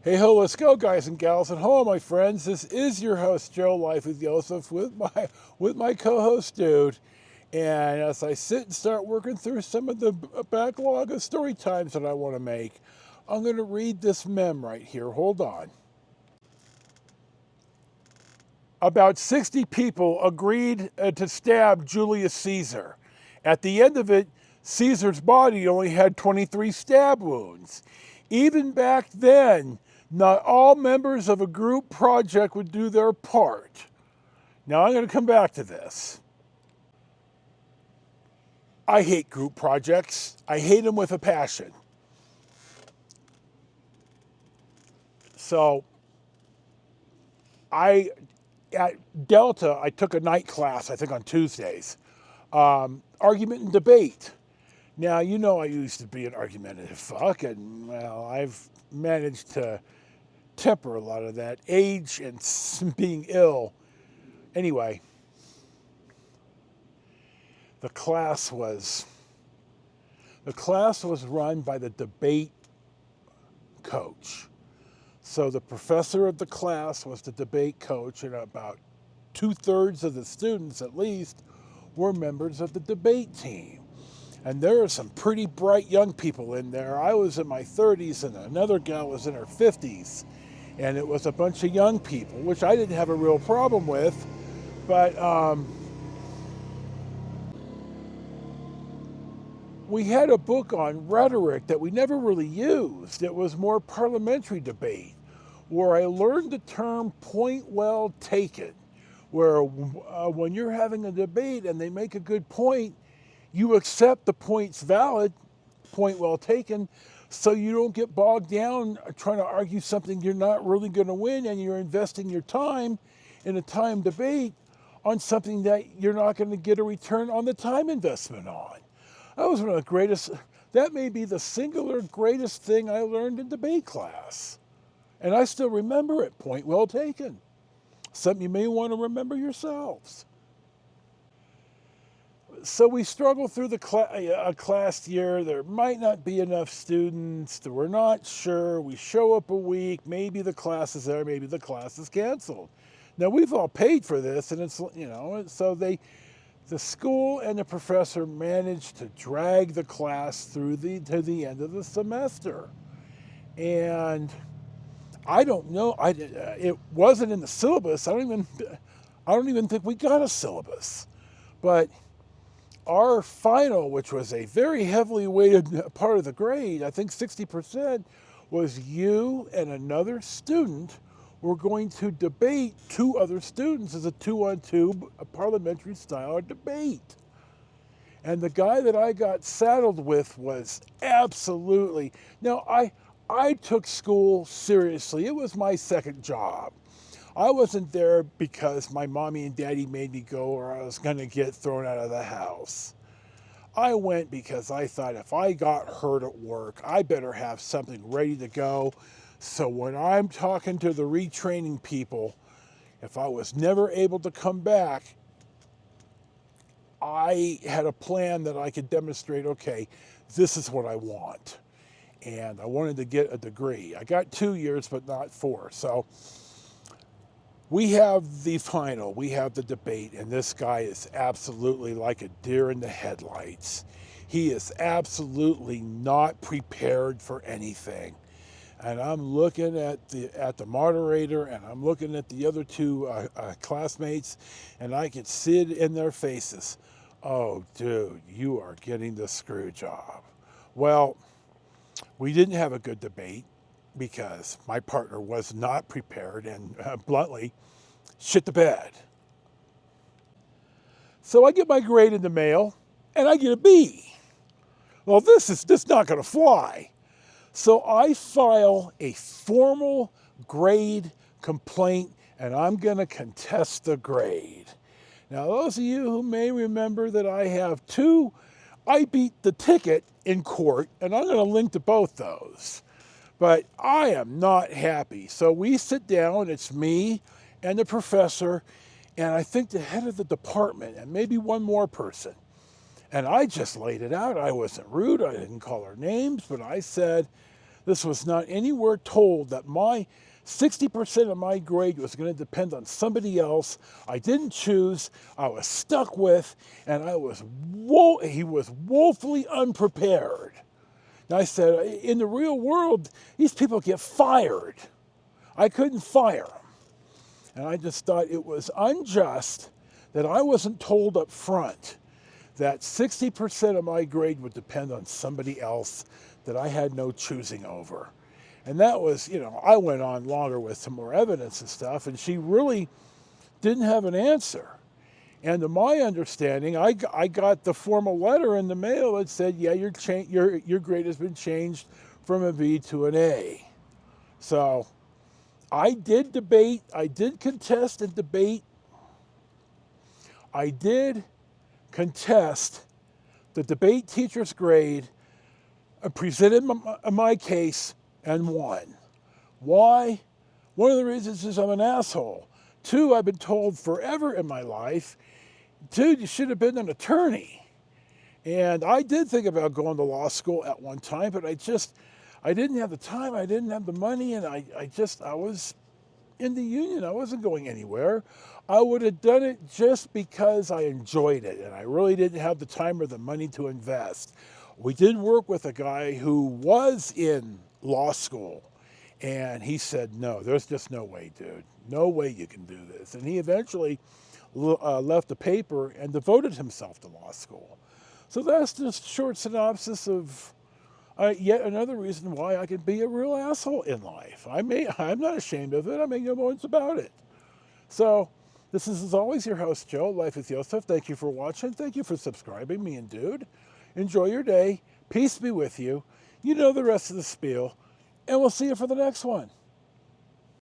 Hey ho, let's go, guys and gals, and hello, my friends. This is your host, Joe Life with Josef, with my co-host, Dude. And as I sit and start working through some of the backlog of story times that I want to make, I'm going to read this mem right here. Hold on. About 60 people agreed to stab Julius Caesar. At the end of it, Caesar's body only had 23 stab wounds. Even back then, not all members of a group project would do their part. Now, I'm going to come back to this. I hate group projects. I hate them with a passion. So, at Delta, I took a night class, I think on Tuesdays. Argument and debate. Now, you know I used to be an argumentative fuck, and, well, I've managed to temper a lot of that. Age and being ill. Anyway, the class was run by the debate coach. So the professor of the class was the debate coach, and about 2/3 of the students, at least, were members of the debate team. And there are some pretty bright young people in there. I was in my 30s, and another gal was in her 50s. And it was a bunch of young people, which I didn't have a real problem with. But we had a book on rhetoric that we never really used. It was more parliamentary debate, where I learned the term point well taken, where when you're having a debate and they make a good point, you accept the point's valid, point well taken, so you don't get bogged down trying to argue something you're not really going to win, and you're investing your time in a time debate on something that you're not going to get a return on the time investment on. That was one of the greatest, that may be the singular greatest thing I learned in debate class. And I still remember it, point well taken. Something you may want to remember yourselves. So we struggle through the class year. There might not be enough students. We're not sure. We show up a week. Maybe the class is there. Maybe the class is canceled. Now, we've all paid for this, and it's, so the school and the professor managed to drag the class through to the end of the semester. And I don't know. It wasn't in the syllabus. I don't even think we got a syllabus. But our final, which was a very heavily weighted part of the grade, I think 60%, was you and another student were going to debate two other students as a 2-on-2 parliamentary style debate. And the guy that I got saddled with was absolutely, now I took school seriously. It was my second job. I wasn't there because my mommy and daddy made me go or I was going to get thrown out of the house. I went because I thought if I got hurt at work, I better have something ready to go. So when I'm talking to the retraining people, if I was never able to come back, I had a plan that I could demonstrate, okay, this is what I want. And I wanted to get a degree. I got 2 years, but not 4. So we have the final, we have the debate, and this guy is absolutely like a deer in the headlights. He is absolutely not prepared for anything. And I'm looking at the moderator, and I'm looking at the other two classmates, and I can see it in their faces. Oh, dude, you are getting the screw job. Well, we didn't have a good debate because my partner was not prepared and bluntly shit the bed. So I get my grade in the mail and I get a B. Well, this is not going to fly. So I file a formal grade complaint and I'm going to contest the grade. Now, those of you who may remember that I beat the ticket in court, and I'm going to link to both those. But I am not happy. So we sit down, it's me and the professor, and I think the head of the department, and maybe one more person. And I just laid it out. I wasn't rude. I didn't call her names, but I said, This was not anywhere told that my 60% of my grade was going to depend on somebody else. I didn't choose. I was stuck with, and he was woefully unprepared. And I said, in the real world, these people get fired. I couldn't fire them. And I just thought it was unjust that I wasn't told up front that 60% of my grade would depend on somebody else that I had no choosing over. And that was, I went on longer with some more evidence and stuff, and she really didn't have an answer. And to my understanding, I got the formal letter in the mail that said, yeah, your grade has been changed from a B to an A. So I did debate, I did contest and debate. I did contest the debate teacher's grade, presented my case, and won. Why? One of the reasons is I'm an asshole. 2, I've been told forever in my life, dude, you should have been an attorney. And I did think about going to law school at one time, but I didn't have the time, I didn't have the money, and I was in the union. I wasn't going anywhere. I would have done it just because I enjoyed it, and I really didn't have the time or the money to invest. We did work with a guy who was in law school, and he said, no, there's just no way, dude. No way you can do this. And he eventually left the paper and devoted himself to law school. So that's just a short synopsis of yet another reason why I can be a real asshole in life. I'm not ashamed of it. I make no bones about it. So this is, as always, your host, Joe, Life with Josef. Thank you for watching. Thank you for subscribing, me and dude. Enjoy your day. Peace be with you. You know the rest of the spiel. And we'll see you for the next one.